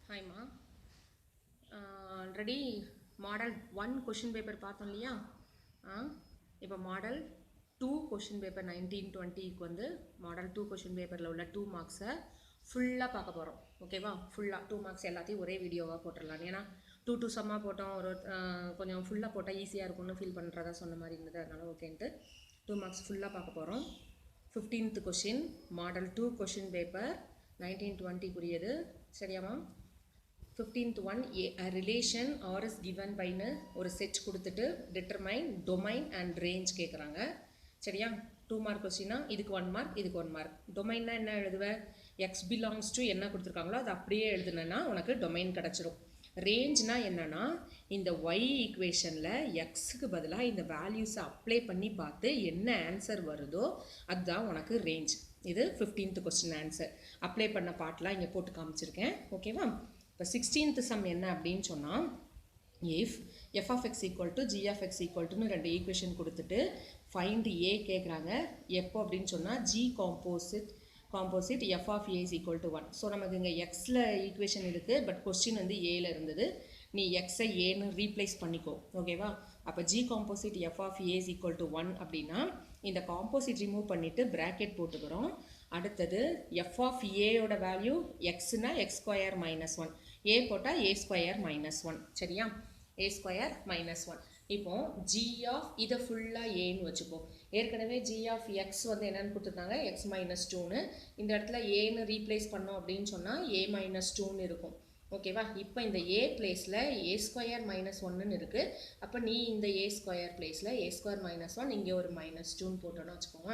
Hi ma. Already model 1 question paper பார்த்தோம் இல்லையா? இப்போ model 2 question paper 1920க்கு வந்து model 2 question paperல உள்ள 2 marksை ஃபுல்லாக பார்க்க போகிறோம். ஓகேவா? ஃபுல்லாக 2 marks எல்லாத்தையும் ஒரே வீடியோவாக போட்டுடலாம். ஏன்னா 2 சம்மாக போட்டோம், ஒரு கொஞ்சம் ஃபுல்லாக போட்டால் ஈஸியாக இருக்கும்னு ஃபீல் பண்ணுறதா சொன்ன மாதிரி இருந்தது. அதனால் ஓகேன்ட்டு 2 marks ஃபுல்லாக பார்க்க போகிறோம். 15th question model 2 question paper 1920 குறியது. சரியாமா? 15th one, a relation R is given by ஒரு செட் கொடுத்துட்டு determine domain and range கேட்குறாங்க. சரியா? 2 mark கொஸ்டினா இதுக்கு 1 mark, இதுக்கு 1 mark. டொமைன்னா என்ன எழுதுவ? x belongs to என்ன கொடுத்துருக்காங்களோ அது அப்படியே எழுதுனா உனக்கு டொமைன் கிடச்சிரும். ரேஞ்ச்னா என்னன்னா இந்த y ஈக்குவேஷனில் எக்ஸுக்கு பதிலாக இந்த வேல்யூஸை அப்ளை பண்ணி பார்த்து என்ன ஆன்சர் வருதோ அதுதான் உனக்கு ரேஞ்ச். இது 15th கொஸ்டின் ஆன்சர். அப்ளை பண்ண பார்ட்லாம் இங்கே போட்டு காமிச்சிருக்கேன். ஓகேவா? இப்போ 16th சம் என்ன அப்படின்னு சொன்னால், if f of x equal to g of x equal to ரெண்டு ஈக்குவேஷன் கொடுத்துட்டு ஃபைண்ட் a கேட்குறாங்க. எப்போ அப்படின்னு சொன்னால் g composite f of a is equal to 1. So நமக்கு இங்கே எக்ஸில் ஈக்குவேஷன் இருக்குது, பட் கொஸ்டின் வந்து ஏல இருந்தது. நீ எக்ஸை ஏன்னு ரீப்ளேஸ் பண்ணிக்கோ. ஓகேவா? அப்போ g composite f of a is equal to 1 அப்படின்னா இந்த காம்போசிட் ரிமூவ் பண்ணிவிட்டு ப்ராக்கெட் போட்டுக்கிறோம். அடுத்தது f of aயோட வேல்யூ xனா x ஸ்கொயர் மைனஸ் 1, a போட்டால் a ஸ்கொயர் மைனஸ் 1. சரியா? a square minus 1. இப்போ g ஆஃப் இதை ஃபுல்லாக ஏன்னு வச்சுப்போம். ஏற்கனவே g ஆஃப் x வந்து என்னென்னு கொடுத்துருந்தாங்க, x மைனஸ் 2ன்னு. இந்த இடத்துல ஏன்னு ரீப்ளேஸ் பண்ணோம் அப்படின்னு சொன்னால் a மைனஸ் 2ன்னு இருக்கும். ஓகேவா? இப்போ இந்த a பிளேஸில் a ஸ்கொயர் மைனஸ் 1ன்னு இருக்குது. அப்போ நீ இந்த a ஸ்கொயர் பிளேஸில் a ஸ்கொயர் மைனஸ் 1 இங்கே ஒரு மைனஸ் 2ன்னு போட்டோன்னு வச்சுக்கோங்க.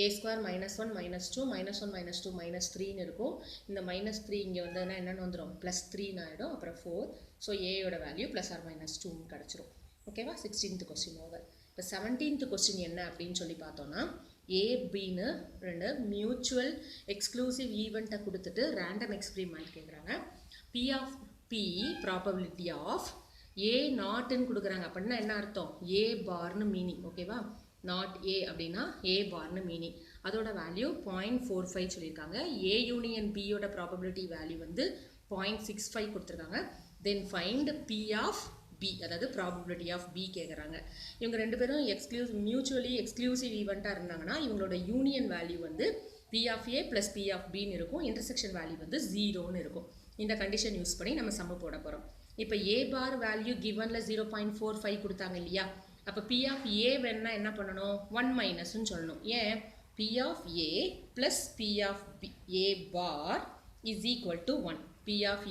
a square minus 1 minus 2 minus 1 minus 2 minus 3ன்னு இருக்கும். இந்த மைனஸ் 3 இங்கே வந்ததுன்னா என்னென்னு வந்துடும், ப்ளஸ் 3ன்னு ஆகிடும். அப்புறம் 4. ஸோ ஏயோட வேல்யூ ப்ளஸ் ஆர் மைனஸ் 2ன்னு கிடச்சிரும். ஓகேவா? 16th question over. இப்போ 17th கொஸ்டின் என்ன அப்படின்னு சொல்லி பார்த்தோன்னா, ஏபின்னு ரெண்டு மியூச்சுவல் எக்ஸ்க்ளூசிவ் ஈவெண்ட்டை கொடுத்துட்டு ரேண்டம் எக்ஸ்பிரிமெண்ட் கேட்குறாங்க. P of B probability of A நாட்டுன்னு கொடுக்குறாங்க. அப்படின்னா என்ன அர்த்தம்? ஏ பார்னு மீனிங். ஓகேவா? நாட் ஏ அப்படின்னா ஏ பார்னு மீனிங். அதோட வேல்யூ 0.45 சொல்லியிருக்காங்க. ஏ யூனியன் பியோட ப்ராபபிலிட்டி வேல்யூ வந்து 0.65 கொடுத்துருக்காங்க. Then find P of B, அதாவது ப்ராபபிலிட்டி ஆஃப் பி கேட்குறாங்க. இவங்க ரெண்டு பேரும் மியூச்சுவலி எக்ஸ்க்ளூசிவ் ஈவெண்ட்டாக இருந்தாங்கன்னா இவங்களோட யூனியன் வேல்யூ வந்து P of A plus P of பின்னு இருக்கும். இன்டர்செக்ஷன் வேல்யூ வந்து 0ன்னு இருக்கும். இந்த கண்டிஷன் யூஸ் பண்ணி நம்ம சம்ம போட போகிறோம். இப்போ ஏ பார் வேல்யூ கிவனில் 0.45 கொடுத்தாங்க இல்லையா? அப்போ பி ஆஃப் ஏ வேணா என்ன பண்ணணும், 1 மைனஸ்ன்னு சொல்லணும். ஏன்? P of A plus P of B A bar is equal to 1. P of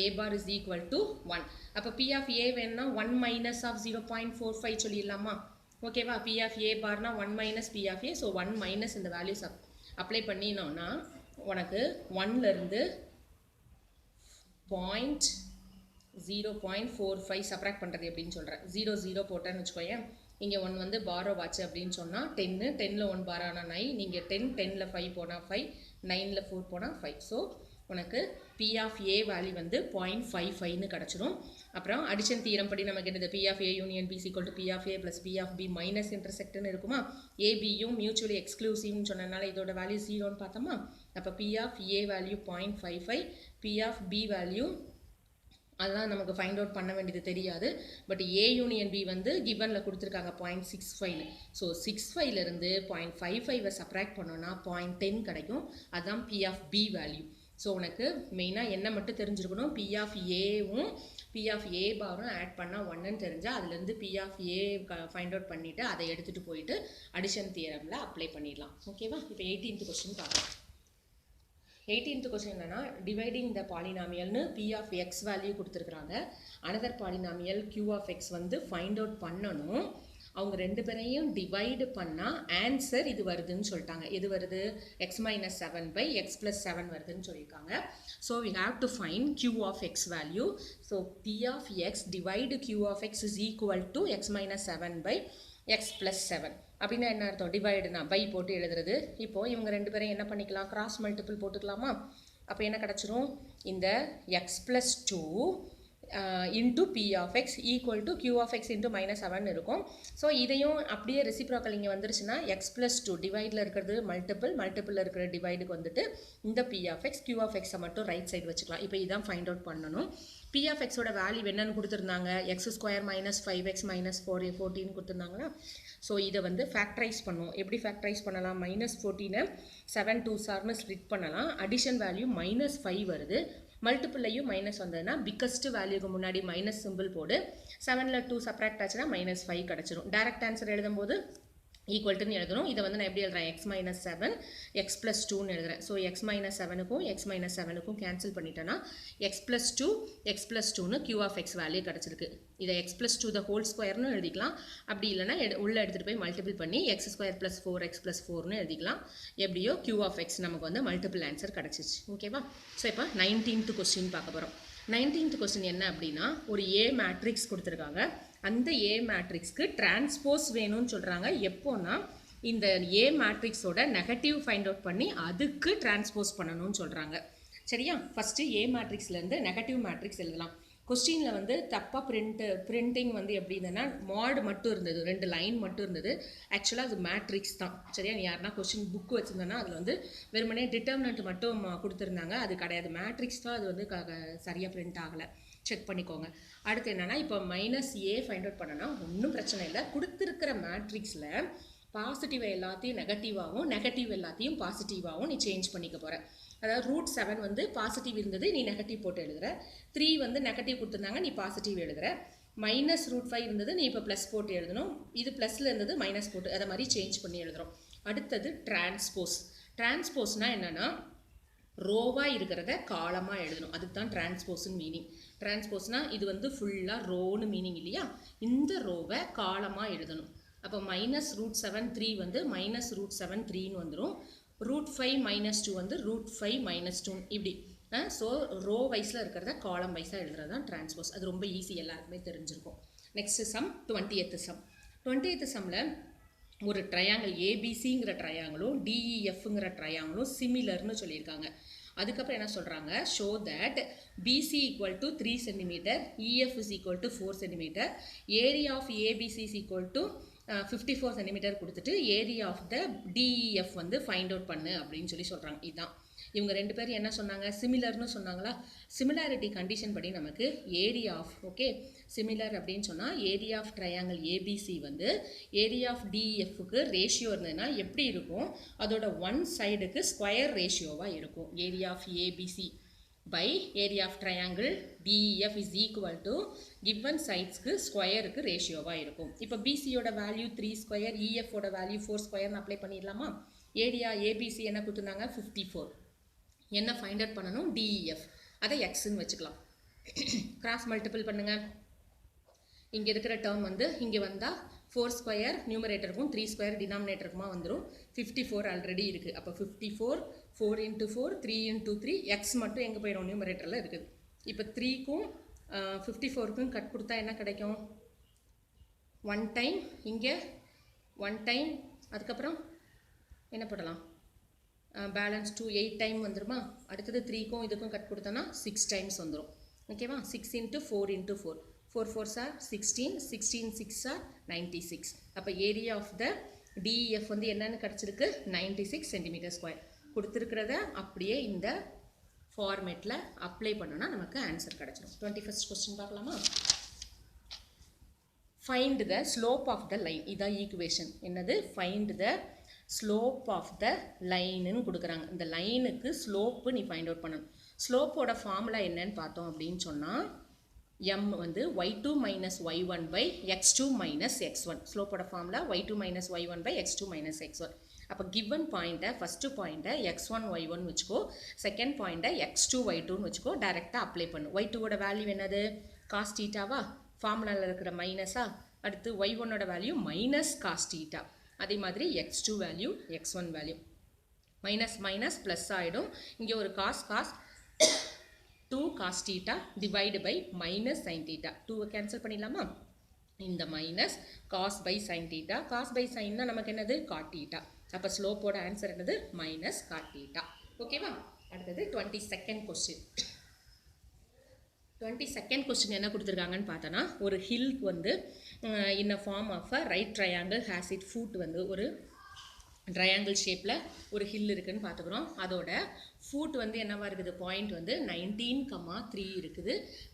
A bar is equal to 1. அப்போ பி ஆஃப் ஏ வேணுன்னா 1 மைனஸ் ஆஃப் 0.45 சொல்லிடலாமா? ஓகேவா? பி ஆஃப் ஏ பார்னா 1 minus P of A. So 1 minus இந்த values apply பண்ணினோன்னா உனக்கு 1லேருந்து 0.45 subtract பண்ணுறது எப்படின்னு சொல்கிறேன். 0 போட்டேன்னு வச்சுக்கோயேன். இங்கே 1 வந்து பாரோ வாட்ச் அப்படின்னு சொன்னால் 10, 10ல் 1 பாரானா 9. நீங்கள் 10, 10ல் 5 போனால் 5, 9ல் 4 போனால் 5. ஸோ உனக்கு பி ஆஃப் ஏ வேல்யூ வந்து 0.55ன்னு கிடச்சிரும். அப்புறம் அடிஷன் தீரம் படி நமக்கு என்னது, P of A union B equal to P of A plus P of B minus இன்டர்செக்ட்னு இருக்குமா? ஏபியும் மியூச்சுவலி எக்ஸ்க்ளூசிவ்னு சொன்னதுனால இதோட வேல்யூ 0ன்னு பார்த்தோமா? அப்போ P of A value 0.55, P of B value அதெல்லாம் நமக்கு ஃபைண்ட் அவுட் பண்ண வேண்டியது தெரியாது. பட் ஏ யூனியன் பி வந்து கிவனில் கொடுத்துருக்காங்க 0.65. ஸோ 65லேருந்து 0.55 சப்ராக்ட் பண்ணோன்னா 0.10 கிடைக்கும். அதுதான் P of B value. So உனக்கு மெயினாக என்ன மட்டும் தெரிஞ்சிருக்கணும், பி ஆஃப் ஏவும் பி ஆஃப் ஏ பாரும் ஆட் பண்ணால் 1ன்னு தெரிஞ்சால் அதுலேருந்து P of A find out பண்ணிவிட்டு அதை எடுத்துகிட்டு போயிட்டு அடிஷன் தியரமில் அப்ளை பண்ணிடலாம். ஓகேவா? இப்போ 18th கொஸ்டின் பார்க்கலாம். 18th கொஸ்டின் என்னன்னா, டிவைடிங் த பாலினாமியல்னு பி ஆஃப் எக்ஸ் வேல்யூ கொடுத்துருக்குறாங்க. Another polynomial Q of X வந்து ஃபைண்ட் அவுட் பண்ணணும். அவங்க ரெண்டு பேரையும் டிவைடு பண்ணால் ஆன்சர் இது வருதுன்னு சொல்லிட்டாங்க. எது வருது? x minus 7 by x plus 7 வருதுன்னு சொல்லியிருக்காங்க. So we have to find Q of X value. So P of x divide Q of x is equal to x minus 7 by x plus 7. அப்படின்னா என்ன அர்த்தம்? டிவைடுனா பை போட்டு எழுதுறது. இப்போது இவங்க ரெண்டு பேரும் என்ன பண்ணிக்கலாம், கிராஸ் மல்டிபிள் போட்டுக்கலாமா? அப்போ என்ன கிடச்சிரும், இந்த x plus 2 into P of x equal to Q of x into -7 இருக்கும். ஸோ இதையும் அப்படியே ரெசிப்ரோக்கல் இங்கே வந்துருச்சுன்னா x+2 டிவைடில் இருக்கிறது மல்டிப்பிளில் இருக்கிற டிவைடுக்கு வந்துட்டு இந்த P of x Q of எக்ஸை மட்டும் ரைட் சைடு வச்சுக்கலாம். இப்போ இதான் ஃபைண்ட் அவுட் பண்ணணும். பி ஆஃப் எக்ஸோட வேல்யூ என்னன்னு கொடுத்துருந்தாங்க, x² - 5x - 14 கொடுத்துருந்தாங்கன்னா, ஸோ இதை வந்து ஃபேக்டரைஸ் பண்ணுவோம். எப்படி ஃபேக்டரைஸ் பண்ணலாம், -14 7 2s ஸ்ப்ளிட் பண்ணலாம். அடிஷன் வேல்யூ -5 வருது. மல்டிப்பிள்லையும் மைனஸ் வந்ததுன்னா பிக்கஸ்ட் வேல்யூக்கு முன்னாடி மைனஸ் சிம்பிள் போடு. 7ல் 2 சப்ராக்ட் ஆச்சுன்னா -5 கிடச்சிரும். டைரக்ட் ஆன்சர் எழுதும்போது ஈக்குவல்ட்டுன்னு எழுதணும். இதை வந்து நான் எப்படி எழுதுறேன், x - 7 x+2ன்னு எழுதுறேன். ஸோ x - 7க்கும் x - 7க்கும் கேன்சல் பண்ணிட்டேன்னா x+2ன்னு q ஆஃப் எக்ஸ் வேல்யூ கிடச்சிருக்கு. இதை x+2 த ஹோல் ஸ்கொயர்னு எழுதிக்கலாம். அப்படி இல்லைனா உள்ளே எடுத்துகிட்டு போய் மல்டிபிள் பண்ணி x² + 4x+4ன்னு எழுதிக்கலாம். எப்படியோ q ஆஃப் எக்ஸ் நமக்கு வந்து மல்டிபிள் ஆன்சர் கிடச்சிச்சு. ஓகேவா? ஸோ இப்போ 19th கொஸ்டின் பார்க்க போகிறோம். 19th கொஸ்டின் என்ன அப்படின்னா, ஒரு ஏ மேட்ரிக்ஸ் கொடுத்துருக்காங்க. அந்த ஏ மேட்ரிக்ஸ்க்கு டிரான்ஸ்போஸ் வேணும்னு சொல்கிறாங்க. எப்போனா இந்த ஏ மேட்ரிக்ஸோட நெகட்டிவ் ஃபைண்ட் அவுட் பண்ணி அதுக்கு டிரான்ஸ்போஸ் பண்ணணும்னு சொல்கிறாங்க. சரியா? ஃபஸ்ட்டு ஏ மேட்ரிக்ஸ்லேருந்து நெகட்டிவ் மேட்ரிக்ஸ் எழுதலாம். கொஸ்டினில் வந்து தப்பாக பிரிண்டிங் வந்து எப்படி இருந்ததுன்னா, மாட் மட்டும் இருந்தது, 2 லைன் மட்டும் இருந்தது. ஆக்சுவலாக அது மேட்ரிக்ஸ் தான். சரியா? நீ யாருன்னா கொஸ்டின் புக்கு வச்சுருந்தோன்னா அதில் வந்து வெறுமனே டிட்டர்மினன்ட் மட்டும் கொடுத்துருந்தாங்க. அது கிடையாது, மேட்ரிக்ஸ் தான். அது வந்து சரியாக பிரிண்ட் ஆகலை, செக் பண்ணிக்கோங்க. அடுத்து என்னென்னா, இப்போ -a ஃபைண்ட் அவுட் பண்ணனா ஒன்றும் பிரச்சனை இல்லை. கொடுத்துருக்கிற மேட்ரிக்ஸில் பாசிட்டிவ் எல்லாத்தையும் நெகட்டிவாகவும் நெகட்டிவ் எல்லாத்தையும் பாசிட்டிவாகவும் நீ சேஞ்ச் பண்ணிக்க போகிற. அதாவது √7 வந்து பாசிட்டிவ் இருந்தது, நீ நெகட்டிவ் போட்டு எழுதுகிற. 3 வந்து நெகட்டிவ் கொடுத்துருந்தாங்க, நீ பாசிட்டிவ் எழுதுகிற. -√5 இருந்தது, நீ இப்போ ப்ளஸ் போட்டு எழுதணும். இது ப்ளஸில் இருந்தது, மைனஸ் போட்டு அதை மாதிரி சேஞ்ச் பண்ணி எழுதுகிறோம். அடுத்தது டிரான்ஸ்போஸ். டிரான்ஸ்போஸ்னால் என்னென்னா, ரோவாக இருக்கிறத காலமாக எழுதணும். அதுக்கு தான் டிரான்ஸ்போஸ்ன்னு மீனிங். டிரான்ஸ்போஸ்னால் இது வந்து ஃபுல்லாக ரோன்னு மீனிங் இல்லையா? இந்த ரோவை காலமாக எழுதணும். அப்போ -√7 3 வந்து -√7 3ன்னு வந்துடும். √5 - 2 வந்து √5 - 2 இப்படி. ஸோ ரோ வைஸில் இருக்கிறத காலம் வைஸாக எழுதுறது தான் டிரான்ஸ்போஸ். அது ரொம்ப ஈஸி, எல்லாருக்குமே தெரிஞ்சிருக்கும். Next sum 20th some. 20th சம்மில் ஒரு ட்ரையாங்கிள் ஏபிசிங்கிற ட்ரையாங்கிளும் டிஇஎஃப்ங்கிற ட்ரையாங்கிளும் சிமிலர்னு சொல்லியிருக்காங்க. அதுக்கப்புறம் என்ன சொல்கிறாங்க, show that BC equal to 3 cm, EF is equal to 4 cm, area of ABC is equal to 54 cm கொடுத்துட்டு ஏரியா ஆஃப் த டிஇஎஃப் வந்து ஃபைண்ட் அவுட் பண்ணு அப்படின்னு சொல்லி சொல்கிறாங்க. இதுதான் இவங்க 2 பேரும் என்ன சொன்னாங்க, சிமிலர்னு சொன்னாங்களா? சிமிலாரிட்டி கண்டிஷன் படி நமக்கு ஏரியா ஆஃப், ஓகே, சிமிலர் அப்படின்னு சொன்னால் ஏரியா ஆஃப் ட்ரையாங்கிள் ஏபிசி வந்து ஏரியா ஆஃப் டிஎஃப்க்கு ரேஷியோ இருந்ததுன்னா எப்படி இருக்கும், அதோட ஒன் சைடுக்கு ஸ்கொயர் ரேஷியோவாக இருக்கும். Area of ABC by area of triangle DEF is equal to given sidesக்கு ஸ்கொயருக்கு ரேஷியோவாக இருக்கும். இப்போ பிசியோட வேல்யூ 3 ஸ்கொயர், இஎஃபோட வேல்யூ 4 ஸ்கொயர்னு அப்ளை பண்ணிடலாமா? ஏரியா ஏபிசி என்ன கொடுத்துருந்தாங்க, 54. என்ன ஃபைண்ட் அவுட் பண்ணணும், டிஇஎஃப். அதை எக்ஸ்ன்னு வச்சுக்கலாம். கிராஸ் மல்டிபிள் பண்ணுங்கள். இங்கே இருக்கிற டேர்ம் வந்து இங்கே வந்தால் 4 ஸ்கொயர் நியூமரேட்டருக்கும் 3 ஸ்கொயர் டினாமினேட்டருக்குமா வந்துடும். 54 ஆல்ரெடி இருக்குது. அப்போ 54 4 × 4 3 × 3 எக்ஸ் மட்டும் எங்கே போயிடும், நியூமரேட்டரில் இருக்குது. இப்போ 3க்கும் 54க்கும் கட் கொடுத்தா என்ன கிடைக்கும், 1 டைம், இங்கே 1 டைம், அதுக்கப்புறம் என்ன போடலாம், பேலன்ஸ் 2 8 டைம் வந்துடுமா? அடுத்தது 3க்கும் இதுக்கும் கட் கொடுத்தோன்னா 6 டைம்ஸ் வந்துடும். ஓகேவா? 6 × 4 × 4 4 4s are 16, 16 6 are 96. அப்போ ஏரியா ஆஃப் த டிஎஃப் வந்து என்னன்னு கிடச்சிருக்கு, 96 cm². கொடுத்துருக்கிறத அப்படியே இந்த ஃபார்மேட்டில் அப்ளை பண்ணோன்னா நமக்கு ஆன்சர் கிடச்சிடும். 21st கொஸ்டின் பார்க்கலாமா? Find the slope of the line. இதான் ஈக்குவேஷன். என்னது, find the slope of the லைனுன்னு கொடுக்குறாங்க. இந்த லைனுக்கு ஸ்லோப்பு நீ ஃபைண்ட் அவுட் பண்ணணும். ஸ்லோப்போட ஃபார்முலா என்னன்னு பார்த்தோம் அப்படின்னு சொன்னால், m வந்து y2 - y1 by x2 - x1. ஸ்லோப்போட formula y2 - y1 by x2 - x1. அப்போ கிவன் பாயிண்ட்டை, ஃபஸ்ட்டு பாயிண்ட்டை x1 y1 வச்சுக்கோ, செகண்ட் பாயிண்ட்டை x2 y2ன்னு வச்சுக்கோ, டைரெக்டாக அப்ளை பண்ணு. y2ஓட வேல்யூ என்னது, காஸ் தீட்டாவா, ஃபார்முலாவில் இருக்கிற மைனஸா. அடுத்து y1ஓட வேல்யூ மைனஸ் காஸ் தீட்டா. அதே மாதிரி x2 value x1 value minus minus plus ஆகிடும். இங்கே ஒரு cos 2 cos theta divide by minus sin theta. 2 cancel பண்ணிடலாமா? இந்த minus cos by sine theta. Cos by சைன்னா நமக்கு என்னது, காட் தீட்டா. அப்போ ஸ்லோப்போட ஆன்சர் என்னது, மைனஸ் காட் தீட்டா. ஓகேவா? அடுத்தது 22nd கொஸ்டின். 22nd question என்ன கொடுத்துருக்காங்கன்னு பார்த்தோன்னா ஒரு ஹில்க்கு வந்து in a form of a right triangle has it foot வந்து ஒரு ட்ரையாங்கிள் ஷேப்பில் ஒரு ஹில் இருக்குதுன்னு பார்த்துக்குறோம். அதோட ஃபுட் வந்து என்னவா இருக்குது, பாயிண்ட் வந்து 19,3 இருக்குது.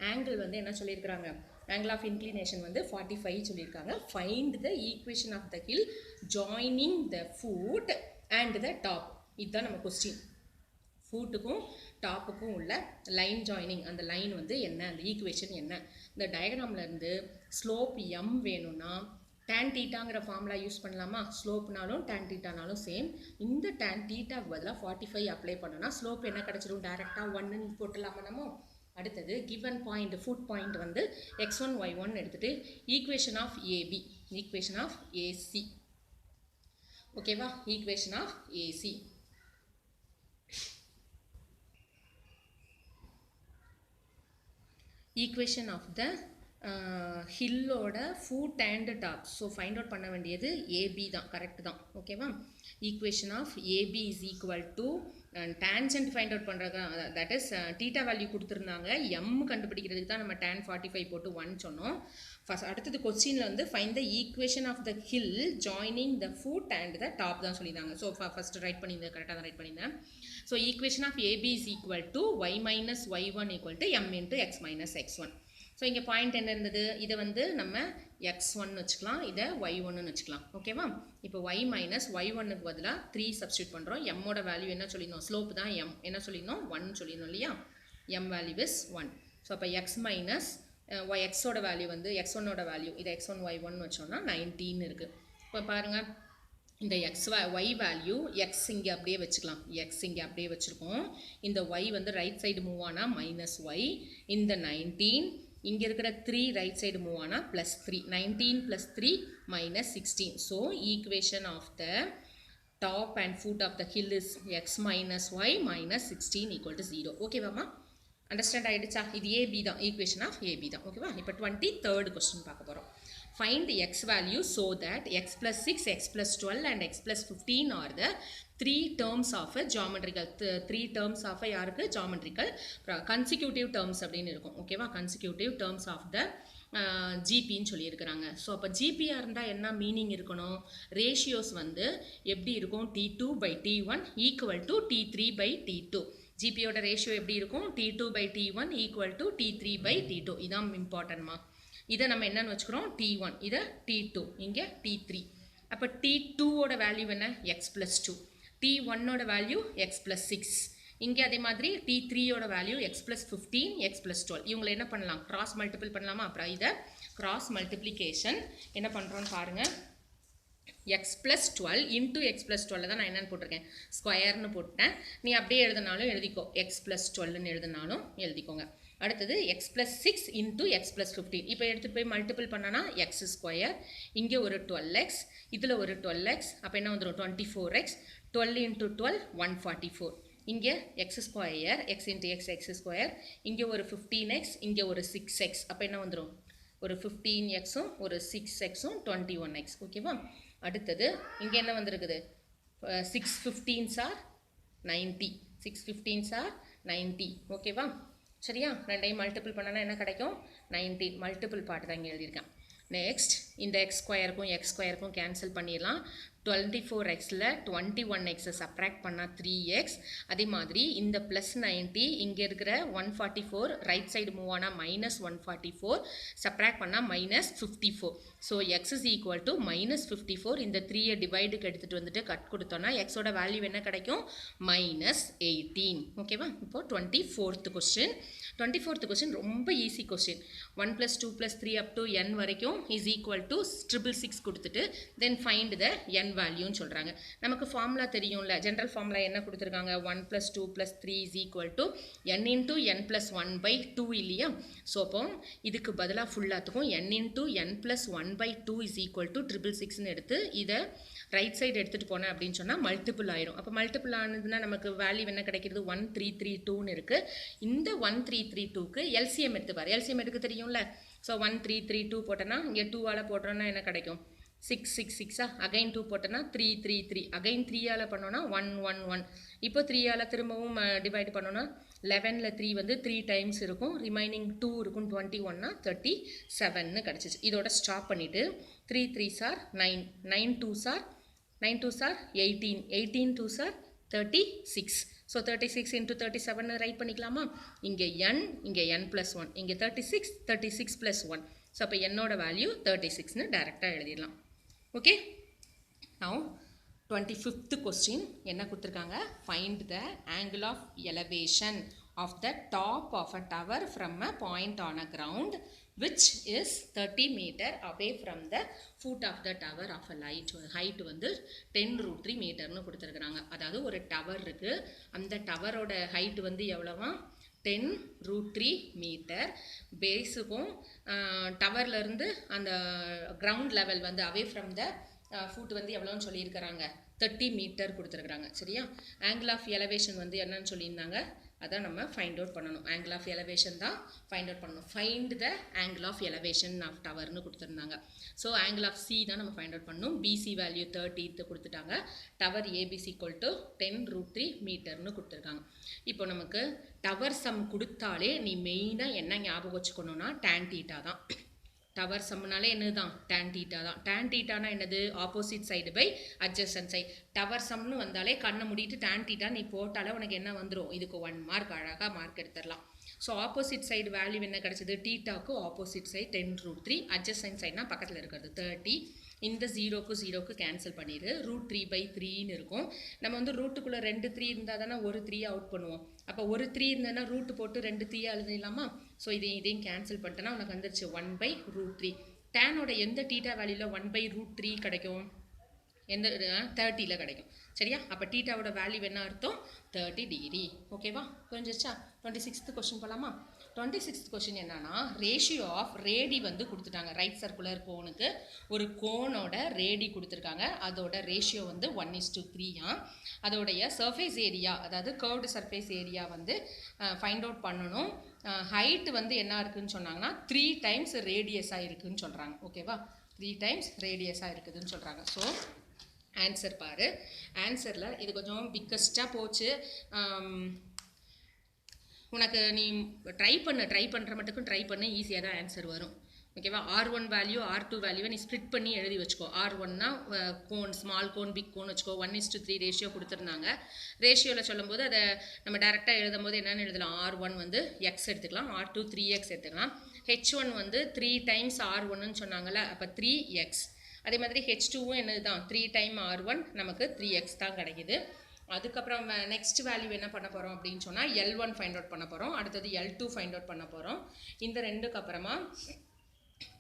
ஆங்கிள் வந்து என்ன சொல்லியிருக்கிறாங்க, angle of inclination வந்து 45 சொல்லியிருக்காங்க. Find the equation of the hill joining the foot and the top. இதுதான் நம்ம கொஸ்டின். ஃபூட்டுக்கும் டாப்புக்கும் உள்ள லைன் ஜாயினிங், அந்த லைன் வந்து என்ன, அந்த ஈக்குவேஷன் என்ன. இந்த டயக்ராம்லேருந்து ஸ்லோப் எம் வேணும்னா tan தீட்டாங்கிற ஃபார்முலா யூஸ் பண்ணலாமா? ஸ்லோப்னாலும் tan தீட்டானாலும் சேம். இந்த tan தீட்டாக்கு பதிலாக 45 அப்ளை பண்ணோன்னா ஸ்லோப் என்ன கிடச்சிடும், டேரெக்டாக 1ன்னு போட்டுடலாமா நம்ம? அடுத்தது கிவன் பாயிண்ட், ஃபுட் பாயிண்ட் வந்து x1 y1 எடுத்துகிட்டு equation of AB, equation of AC, ஓகேவா? Equation of AC. Equation of the ஹில்லோட foot and top. So find out பண்ண வேண்டியது ஏபி தான், கரெக்ட் தான், ஓகேவா? Equation of AB is equal to tangent find out பண்ணுறாங்க, that is theta value கொடுத்துருந்தாங்க. M கண்டுபிடிக்கிறதுக்கு தான் நம்ம tan 45 போட்டு 1 சொன்னோம். ஃபஸ்ட் அடுத்தது கொஸ்டினில் வந்து find the equation of the hill joining the foot and the top தான் சொல்லியிருந்தாங்க. ஸோ ஃபஸ்ட்டு ரைட் பண்ணியிருந்தேன், கரெக்டாக தான் ரைட் பண்ணியிருந்தேன். So equation of AB is equal to y minus y1 equal to m into x minus x1. So இங்கே point என்ன இருந்தது, இதை வந்து நம்ம x1 வச்சுக்கலாம், இதை y1ன்னு வச்சுக்கலாம், ஓகேவா? இப்போ y மைனஸ் y1க்கு பதிலாக 3 சப்ஸ்டியூட் பண்ணுறோம். எம்மோட வேல்யூ என்ன சொல்லிடணும், ஸ்லோப் தான் m, என்ன சொல்லிடணும், 1 சொல்லிடணும் இல்லையா? m value is 1. ஸோ அப்போ x மைனஸ் xோட வேல்யூ வந்து x1ஓட வேல்யூ, இதை x1 y1 வச்சோம்னா 19 இருக்குது. இப்போ பாருங்கள், இந்த y வேல்யூ x இங்கே அப்படியே வச்சுக்கலாம், x இங்கே அப்படியே வச்சுருக்கோம். இந்த y வந்து ரைட் சைடு மூவ் ஆனால் மைனஸ் y, இந்த 19 இங்கே இருக்கிற 3 ரைட் சைடு மூவ் ஆனால் plus 3, 19 + 3 - 16. So equation of the top and foot of the hill is x minus y minus 16 equal to 0. ஓகேவாம்மா? அண்டர்ஸ்டாண்ட் ஆகிடுச்சா? இது ஏபி தான், ஈக்குவேஷன் ஆஃப் ஏபி தான், ஓகேவா? இப்போ 23rd கொஸ்டின் பார்க்க போகிறோம். Find the x value so that x plus 6, x plus 12 and x plus 15 are the 3 terms of a geometrical, 3 terms of a யாருக்கு, geometrical consecutive terms அப்படின்னு இருக்கும், ஓகேவா? consecutive terms of the ஜிபின்னு சொல்லியிருக்கிறாங்க. So அப்போ ஜிபியாக இருந்தால் என்ன மீனிங் இருக்கணும், ratios வந்து எப்படி இருக்கும், T2/T1 equal to T3/T2. ஜிபியோட ratio எப்படி இருக்கும், T2/T1 ஈக்குவல் டு T3/T2. இதான் இம்பார்ட்டன்ட்மா. இதை நம்ம என்னன்னு வச்சுக்கிறோம், T1, இதை T2, இங்கே T3. அப்போ T2ஓட வேல்யூ என்ன, x plus 2, T1ஓட வேல்யூ x plus 6, இங்கே அதே மாதிரி T3ஓட value x plus 15, x plus 12. இவங்களை என்ன பண்ணலாம், கிராஸ் மல்டிபிள் பண்ணலாமா? அப்புறம் இதை கிராஸ் மல்டிப்ளிகேஷன் என்ன பண்ணுறோன்னு பாருங்கள். x plus 12 into x plus 12 தான் நான் என்னன்னு போட்டிருக்கேன், ஸ்கொயர்னு போட்டேன். நீ அப்படியே எழுதினாலும் எழுதிக்கோ, x plus 12ன்னு எழுதினாலும் எழுதிக்கோங்க. அடுத்தது x plus 6 into x plus 15. இப்போ எடுத்துகிட்டு போய் மல்டிபிள் பண்ணனா x ஸ்கொயர், இங்கே ஒரு 12x, இதில் ஒரு 12x, அப்போ என்ன வந்துடும், 24x, 12 into 12 144. இங்கே x square, x into x, x square, இங்கே ஒரு 15x, இங்கே ஒரு 6x, அப்போ என்ன வந்துடும், ஒரு 15xும் ஒரு 6xும் 21x, ஓகேவா? அடுத்தது இங்கே என்ன வந்திருக்குது, 6 15s are 90, 6 15s are 90, ஓகேவா? சரியா? ரெண்டையும் மல்டிபிள் பண்ணனா என்ன கிடைக்கும், 19. மல்டிபிள் பார்ட் தான் இங்கே எழுதியிருக்கேன். நெக்ஸ்ட் இந்த x ஸ்கொயருக்கும் கேன்சல் பண்ணிடலாம். 24xல் 21xை சப்ராக்ட் பண்ணால் 3x. அதே மாதிரி இந்த ப்ளஸ் 90, இங்கே இருக்கிற 144 ரைட் சைடு மூவ் ஆனால் -144, சப்ராக்ட் பண்ணால் -54. So x is equal to -54. இந்த 3ஐ டிவைடுக்கு எடுத்துகிட்டு வந்துட்டு கட் கொடுத்தோன்னா எக்ஸோட வேல்யூ என்ன கிடைக்கும், -18. ஓகேவா? இப்போ 24th கொஸ்டின். 24th கொஸ்டின் ரொம்ப easy question. 1 + 2 + 3 up to n வரைக்கும் இஸ் ஈக்குவல் டு 666 கொடுத்துட்டு தென் ஃபைண்ட் த n வேல்யூன்னு சொல்கிறாங்க. நமக்கு ஃபார்முலா தெரியும்ல, ஜென்ரல் ஃபார்முலா என்ன கொடுத்துருக்காங்க, 1 + 2 + 3 is equal to n into n plus 1/2 இல்லையா? ஸோ அப்போ இதுக்கு பதிலாக ஃபுல்லாத்துக்கும் n into n plus 1/2 is equal to 666ன்னு எடுத்து இதை ரைட் சைடு எடுத்துகிட்டு போனேன் அப்படின்னு சொன்னால் மல்டிபிள் ஆயிரும். அப்போ மல்டிபிள் ஆனதுன்னா நமக்கு வேல்யூ என்ன கிடைக்கிறது, 1332ன்னு இருக்குது. இந்த 1332க்கு எல்சிஎம் எடுத்துப்பார், எல்சிஎம் எடுக்க தெரியும்ல. ஸோ 1332 போட்டோன்னா இங்கே 2ஆல் போட்டோன்னா என்ன கிடைக்கும், 666. அகைன் 2 போட்டோன்னா 333. அகைன் 3ஆல் பண்ணோன்னா 111. இப்போ 3ஆல் திரும்பவும் டிவைட் பண்ணோன்னா 11ல் 3 வந்து 3 டைம்ஸ் இருக்கும், ரிமைனிங் 2 இருக்கும், 21னா 37ன்னு கிடச்சிச்சு. இதோட ஸ்டாப் பண்ணிவிட்டு 3 3s are 9, 9 2s are 18, 18 2s are 36. So 36 into 37 right பண்ணிக்கலாமா? இங்கே n, இங்கே n plus 1, இங்கே 36, 36 plus 1. ஸோ அப்போ என்னோட வேல்யூ 36ன்னு டைரெக்டாக எழுதிடலாம். ஓகே, நவ் 25th question என்ன கொடுத்துருக்காங்க? Find the angle of elevation of the top of a tower from a point on a ground which is 30 meter away from the foot of the tower of a height வந்து 10√3 மீட்டர்னு கொடுத்துருக்குறாங்க. அதாவது ஒரு tower இருக்குது, அந்த டவரோட height வந்து எவ்வளவா? 10√3 metre. பேஸுக்கும் டவர்லேருந்து அந்த ground level வந்து அவே ஃப்ரம் த ஃபுட் வந்து எவ்வளோன்னு சொல்லியிருக்கிறாங்க? 30 மீட்டர் கொடுத்துருக்குறாங்க. சரியா? ஆங்கிள் ஆஃப் எலவேஷன் வந்து என்னன்னு சொல்லியிருந்தாங்க? அதான் நம்ம ஃபைண்ட் அவுட் பண்ணணும். ஆங்கிள் ஆஃப் எலவேஷன் தான் ஃபைண்ட் அவுட் பண்ணணும். Find the angle of elevation of டவர்னு கொடுத்துருந்தாங்க. ஸோ ஆங்கிள் ஆஃப் சி தான் நம்ம ஃபைண்ட் அவுட் பண்ணணும். பிசி வேல்யூ 30 கொடுத்துட்டாங்க. டவர் ஏபிசி ஈக்குவல் டு 10√3 மீட்டர்னு கொடுத்துருக்காங்க. இப்போ நமக்கு டவர் சம் கொடுத்தாலே நீ மெயினாக என்ன ஞாபகம் வச்சுக்கணும்னா tan θ தான். டவர் சம்னாலே என்னது தான்? tan θ தான். tan θனா என்னது? Opposite side by adjacent side. Tower சம்னு வந்தாலே கண்ணை மூடிட்டு tan θ நீ போட்டாலே உனக்கு என்ன வந்துடும்? இதுக்கு 1 மார்க், அழகாக மார்க் எடுத்துடலாம். ஸோ ஆப்போசிட் சைடு வேல்யூ என்ன கிடச்சிது? தீட்டாவுக்கு ஆப்போசிட் சைடு 10√3, அட்ஜசன்ட் சைடுனா பக்கத்தில் இருக்கிறது 30. இந்த 0க்கு கேன்சல் பண்ணிடு. √3/3ன்னு இருக்கும். நம்ம வந்து ரூட்டுக்குள்ளே 2 3 இருந்தால் தானே ஒரு 3 அவுட் பண்ணுவோம். அப்போ ஒரு 3 இருந்ததுன்னா ரூட்டு போட்டு 2 3 எழுதிடலாமா? ஸோ இதையும் கேன்சல் பண்ணிட்டேன்னா உனக்கு வந்துருச்சு 1/√3. டேனோட எந்த தீட்டா வேல்யூவில் 1/√3 கிடைக்கும்? எந்த 30ல் கிடைக்கும். சரியா? அப்போ தீட்டாவோட வேல்யூ என்ன அர்த்தம்? 30 டிகிரி. ஓகேவா? புரிஞ்சிருச்சா? 26th கொஸ்டின் போகலாமா? 26th கொஸ்டின் என்னன்னா, ரேஷியோ ஆஃப் ரேடி வந்து கொடுத்துட்டாங்க. ரைட் சர்க்குலர் கோனுக்கு ஒரு கோனோட ரேடி கொடுத்துருக்காங்க. அதோட ரேஷியோ வந்து 1:3. அதோடைய சர்ஃபேஸ் ஏரியா, அதாவது கர்வ்டு சர்ஃபேஸ் ஏரியா வந்து ஃபைண்ட் அவுட் பண்ணணும். ஹைட் வந்து என்ன இருக்குதுன்னு சொன்னாங்கன்னா 3 டைம்ஸ் ரேடியஸாக இருக்குதுன்னு சொல்கிறாங்க. ஓகேவா? 3 டைம்ஸ் ரேடியஸாக இருக்குதுன்னு சொல்கிறாங்க. ஸோ ஆன்சர் பாரு. ஆன்சரில் இது கொஞ்சம் பிக்கஸ்ட்டாக போச்சு. உனக்கு நீ ட்ரை பண்ணுற மட்டுக்கும் ட்ரை பண்ண ஈஸியாக தான் ஆன்சர் வரும். ஓகேவா? R1 வேல்யூ R2 வேல்யூவை நீ ஸ்ப்ளிட் பண்ணி எழுதி வச்சுக்கோ. R1னா cone, small cone, big cone வச்சுக்கோ. 1:3 ரேஷியோ கொடுத்துருந்தாங்க. ரேஷியோவில் சொல்லும்போது அதை நம்ம டேரெக்டாக எழுதும் போது என்னென்னு எழுதலாம்? R1 வந்து X எடுத்துக்கலாம், R2 3X எடுத்துக்கலாம். H1 வந்து 3 டைம்ஸ் R1ன்னு சொன்னாங்கல்ல, அப்போ 3X. அதே மாதிரி H2வும் என்னது தான்? 3 டைம் R1, நமக்கு 3X தான் கிடைக்குது. அதுக்கப்புறம் நெக்ஸ்ட் வேல்யூ என்ன பண்ண போகிறோம் அப்படின்னு சொன்னால் L1 ஃபைண்ட் அவுட் பண்ண போகிறோம். அடுத்தது L2 ஃபைண்ட் அவுட் பண்ண போகிறோம். இந்த ரெண்டுக்கு அப்புறமா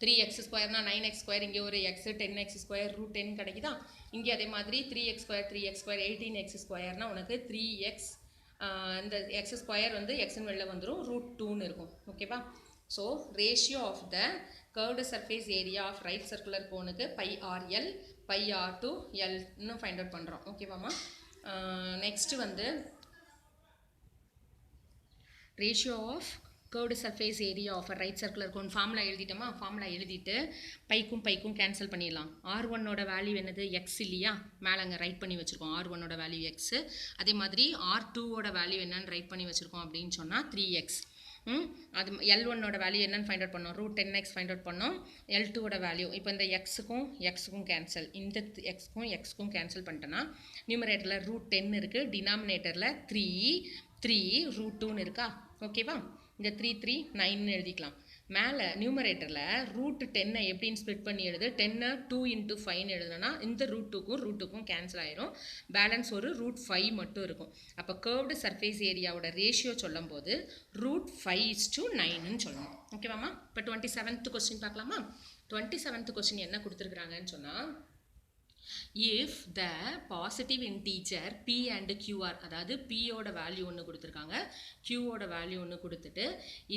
3x²னா 9x², இங்கே ஒரு x, 10x² √10 கிடைக்குதா? இங்கே அதே மாதிரி 3x², 18x²னா உனக்கு 3x, இந்த x² வந்து xன்னு வெளில வந்துடும், √2ன்னு இருக்கும். ஓகேவா? So ratio of the curved surface area of right circular கோனுக்கு πr_L, πr2L ஃபைண்ட் அவுட் பண்ணுறோம். ஓகேவாம்மா? நெக்ஸ்ட்டு வந்து ratio of curved surface area of right circular cone formula எழுதிட்டோமா? ஃபார்முலா எழுதிட்டு பைக்கும் கேன்சல் பண்ணிடலாம். R1ஓட வேல்யூ என்னது? எக்ஸ் இல்லையா? மேலே அங்கே ரைட் பண்ணி வச்சுருக்கோம். R1ஓட வேல்யூ எக்ஸு. அதே மாதிரி R2ஓட வேல்யூ என்னன்னு ரைட் பண்ணி வச்சுருக்கோம் அப்படின்னு சொன்னால் 3x. அது L1ஓட வேல்யூ என்னன்னு ஃபைண்ட் அவுட் பண்ணோம்? √10x ஃபைண்ட் அவுட் பண்ணோம். L2ஓட வேல்யூ இப்போ இந்த எக்ஸுக்கும் கேன்சல், இந்த எக்ஸுக்கும் கேன்சல் பண்ணிட்டோன்னா நியூமரேட்டரில் √10 இருக்குது, டினாமினேட்டரில் 3 √2ன்னு இருக்கா? ஓகேவா? இந்த 3 3 9ன்னு எழுதிக்கலாம். மேலே நியூமரேட்டரில் √10 எப்படின்னு ஸ்ப்ளிட் பண்ணி எழுது? 10 2 × 5ன்னு எழுதுனா இந்த √2க்கும் கேன்சல் ஆயிரும். பேலன்ஸ் ஒரு √5 மட்டும் இருக்கும். அப்போ கர்வ்டு சர்ஃபேஸ் ஏரியாவோட ரேஷியோ சொல்லும் போது √5:9ன்னு சொல்லணும். ஓகேவாம்மா? இப்போ 27th கொஸ்டின் பார்க்கலாமா? 27th கொஸ்டின் என்ன கொடுத்துருக்குறாங்கன்னு சொன்னால், if the positive integer p and qr, அதாவது pயோட வேல்யூ ஒன்று கொடுத்துருக்காங்க, qயோட வேல்யூ ஒன்று கொடுத்துட்டு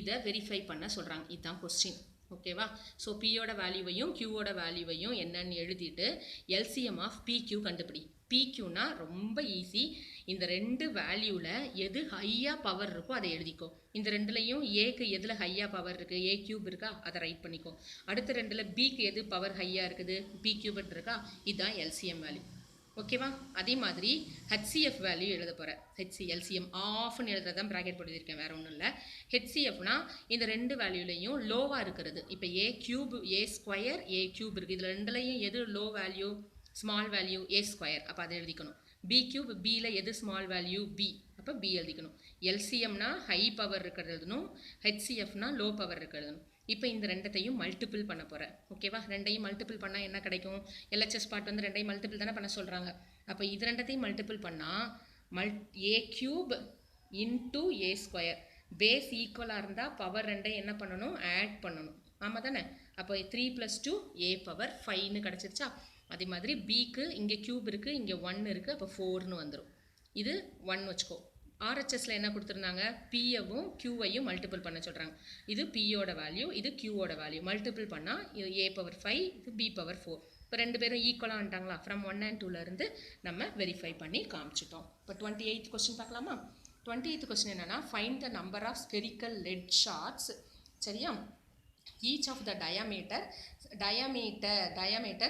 இதை வெரிஃபை பண்ண சொல்கிறாங்க. இதுதான் கொஸ்டின். ஓகேவா? ஸோ பியோட வேல்யூவையும் கியூவோட வேல்யூவையும் என்னன்னு எழுதிட்டு எல்சிஎம் ஆஃப் பிக்யூ கண்டுபிடி. பிக்யூனா ரொம்ப ஈஸி. இந்த ரெண்டு வேல்யூவில் எது ஹையாக பவர் இருக்கோ அதை எழுதிக்கோ. இந்த ரெண்டுலையும் ஏக்கு எதில் ஹையாக பவர் இருக்குது? ஏ கியூப் இருக்கா? அதை ரைட் பண்ணிக்கோ. அடுத்த ரெண்டில் பிக்கு எது பவர் ஹையாக இருக்குது? பி கியூப்னு இருக்கா? இதுதான் எல்சிஎம் வேல்யூ. ஓகேவா? அதே மாதிரி HCF வேல்யூ எழுத போகிறேன். LCM ஆஃப்னு எழுதுறதான் ப்ராக்கெட் போட்டுருக்கேன், வேறு ஒன்றும் இல்லை. HCFனா இந்த ரெண்டு வேல்யூலையும் லோவாக இருக்கிறது. இப்போ A cube A square A cube இருக்குது. இதில் ரெண்டுலையும் எது low value, small value A square, அப்போ அதை எழுதிக்கணும். B கியூப் Bயில் எது ஸ்மால் வேல்யூ B, அப்போ B எழுதிக்கணும். LCMனா ஹை பவர் இருக்கிறது எழுதணும், HCFனா லோ பவர் இருக்கிறது எழுதணும். இப்போ இந்த ரெண்டத்தையும் மல்டிபிள் பண்ண போகிறேன். ஓகேவா? ரெண்டையும் மல்டிபிள் பண்ணால் என்ன கிடைக்கும்? LHS பார்ட் வந்து ரெண்டையும் மல்டிபிள் தானே பண்ண சொல்கிறாங்க. அப்போ இது ரெண்டத்தையும் மல்டிபிள் பண்ணால் A cube into A square, base ஈக்குவலாக இருந்தால் பவர் ரெண்டையும் என்ன பண்ணணும்? ஆட் பண்ணணும். ஆமாம் தானே? அப்போ 3 + 2 A பவர் 5ன்னு கிடச்சிருச்சா? அதே மாதிரி Bக்கு இங்கே கியூப் இருக்குது, இங்கே 1 இருக்குது, அப்போ 4ன்னு வந்துடும். இது 1 வச்சுக்கோ. RHSல என்ன கொடுத்துருந்தாங்க? Pயவும் Qவையும் மல்டிபிள் பண்ண சொல்கிறாங்க. இது Pயோட வேல்யூ, இது Qவோட வேல்யூ. மல்டிபிள் பண்ணால் இது A பவர் 5, இது B பவர் 4. இப்போ ரெண்டு பேரும் ஈக்குவலாக வந்துட்டாங்களா? ஃப்ரம் 1 and 2லேருந்து நம்ம வெரிஃபை பண்ணி காமிச்சிட்டோம். இப்போ 28th கொஸ்டின் பார்க்கலாமா? 28th கொஸ்டின் என்னென்னா, find the number of spherical lead shots. சரியா? Each of the diameter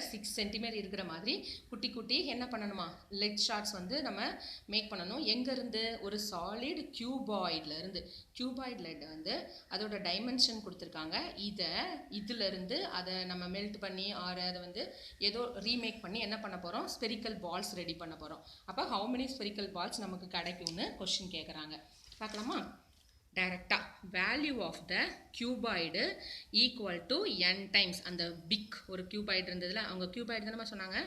6 centimetre இருக்கிற மாதிரி குட்டி குட்டி என்ன பண்ணணுமா? லெட் ஷார்ட்ஸ் வந்து நம்ம மேக் பண்ணணும். எங்கேருந்து? ஒரு சாலிட் கியூபாய்ட்லேருந்து. கியூபாய்ட் லெட் வந்து அதோட டைமென்ஷன் கொடுத்துருக்காங்க. இதிலேருந்து அதை நம்ம மெல்ட் பண்ணி அதை வந்து ஏதோ ரீமேக் பண்ணி என்ன பண்ண போகிறோம்? ஸ்பெரிக்கல் பால்ஸ் ரெடி பண்ண போகிறோம். அப்போ ஹவு மெனி ஸ்பெரிக்கல் பால்ஸ் நமக்கு கிடைக்கும்னு கொஸ்டின் கேட்குறாங்க. பார்க்கலாமா? டைரக்டாக value of the cuboid equal to n times அந்த பிக் ஒரு கியூபாய்டு இருந்ததில், அவங்க கியூபாய்டு தானே சொன்னாங்க.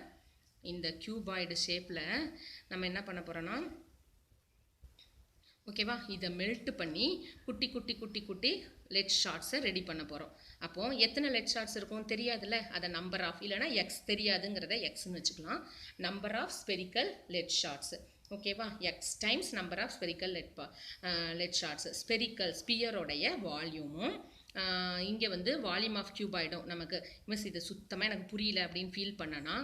இந்த கியூபாய்டு ஷேப்பில் நம்ம என்ன பண்ண போகிறோன்னா, ஓகேவா, இதை மெல்ட் பண்ணி குட்டி குட்டி குட்டி குட்டி லெட் ஷார்ட்ஸை ரெடி பண்ண போகிறோம். அப்போது எத்தனை லெட் ஷார்ட்ஸ் இருக்கும் தெரியாதுல்ல, அதை நம்பர் ஆஃப், இல்லைனா எக்ஸ் தெரியாதுங்கிறத எக்ஸ்ன்னு வச்சுக்கலாம். Number of spherical lead shots. ஓகேவா? X times number of spherical lead shots. Spherical ஸ்பியரோடைய வால்யூமும் இங்கே வந்து வால்யூம் ஆஃப் கியூபாய்டும். நமக்கு மிஸ் இது சுத்தமாக எனக்கு புரியல அப்படின்னு ஃபீல் பண்ணனா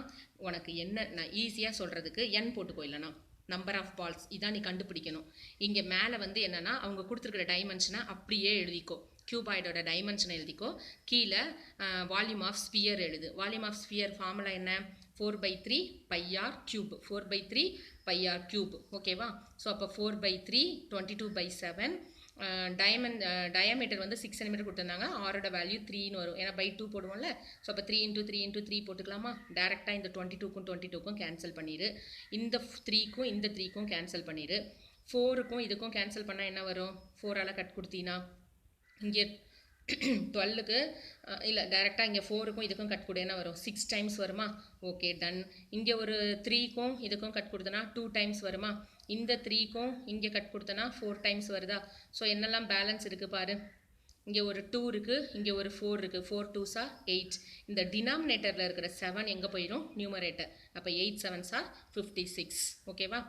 உனக்கு என்ன நான் ஈஸியாக சொல்கிறதுக்கு n போட்டுக்கோ, இல்லைனா நம்பர் ஆஃப் பால்ஸ் இதான் நீ கண்டுபிடிக்கணும். இங்கே மேலே வந்து என்னென்னா அவங்க கொடுத்துருக்குற டைமென்ஷனை அப்படியே எழுதிக்கோ. கியூபாய்டோட டைமென்ஷனை எழுதிக்கோ. கீழே வால்யூம் ஆஃப் ஸ்பியர் எழுது. வால்யூம் ஆஃப் ஸ்பியர் ஃபார்முலா என்ன? 4/3 πr cube. 4/3 πr cube. ஓகேவா? ஸோ அப்போ 4/3 22/7. டயாமீட்டர் வந்து 6 சென்டிமீட்டர் கொடுத்துருந்தாங்க. ஆரோட வேல்யூ 3ன்னு வரும், ஏன்னா by 2 போடுவோம்ல. ஸோ அப்போ 3 × 3 × 3 போட்டுக்கலாமா? டேரெக்டாக இந்த 22க்கும் 22க்கும் கேன்சல் பண்ணிடு. இந்த 3க்கும் இந்த 3க்கும் கேன்சல் பண்ணிடு. 4க்கும் இதுக்கும் கேன்சல் பண்ணால் என்ன வரும்? 4ஆல் கட் கொடுத்தீங்கன்னா இங்கே 12க்கு இல்லை, டேரெக்டாக இங்கே 4க்கும் இதுக்கும் கட் கொடு, என்ன வரும்? 6 டைம்ஸ் வருமா? Okay, done. இங்கே ஒரு 3க்கும் இதுக்கும் கட் கொடுத்தனா 2 டைம்ஸ் வருமா? இந்த 3க்கும் இங்கே கட் கொடுத்தனா 4 டைம்ஸ் வருதா? ஸோ என்னெல்லாம் பேலன்ஸ் இருக்குது பாரு. இங்கே ஒரு 2 இருக்குது, இங்கே ஒரு 4 இருக்குது. 4 2s are 8. இந்த டினாமினேட்டரில் இருக்கிற 7 எங்கே போயிடும்? நியூமரேட்டர். அப்போ 8 7s are 56. ஓகேவா?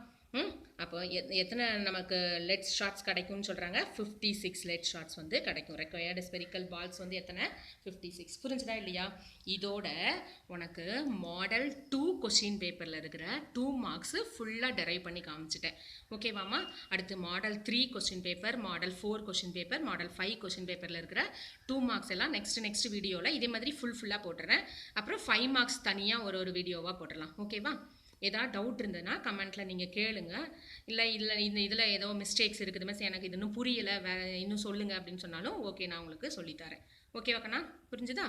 அப்போ எத்தனை நமக்கு லெட் ஷார்ட்ஸ் கிடைக்கும்னு சொல்கிறாங்க? 56 லெட் ஷார்ட்ஸ் வந்து கிடைக்கும். ரெக்வயர்டு ஸ்பெரிக்கல் பால்ஸ் வந்து எத்தனை? 56. புரிஞ்சுதா இல்லையா? இதோட உனக்கு மாடல் 2 கொஸ்டின் பேப்பரில் இருக்கிற 2 மார்க்ஸு ஃபுல்லாக டெரைவ் பண்ணி காமிச்சிட்டேன். ஓகேவாம்மா? அடுத்து model 3 question paper, model 4 question paper, model 5 question பேப்பரில் இருக்கிற 2 மார்க்ஸ் எல்லாம் நெக்ஸ்ட் வீடியோவில் இதே மாதிரி ஃபுல்லாக போட்டுறேன். அப்புறம் 5 மார்க்ஸ் தனியாக ஒரு வீடியோவாக போட்டுடலாம். ஓகேவா? ஏதாவது டவுட் இருந்ததுன்னா கமெண்ட்டில் நீங்கள் கேளுங்க. இல்லை இதில் ஏதோ மிஸ்டேக்ஸ் இருக்குது, மிஸ் எனக்கு இது இன்னும் புரியலை, இன்னும் சொல்லுங்கள் அப்படின்னு சொன்னாலும் ஓகே, நான் உங்களுக்கு சொல்லித்தரேன். ஓகேவாக்கண்ணா? புரிஞ்சுதா?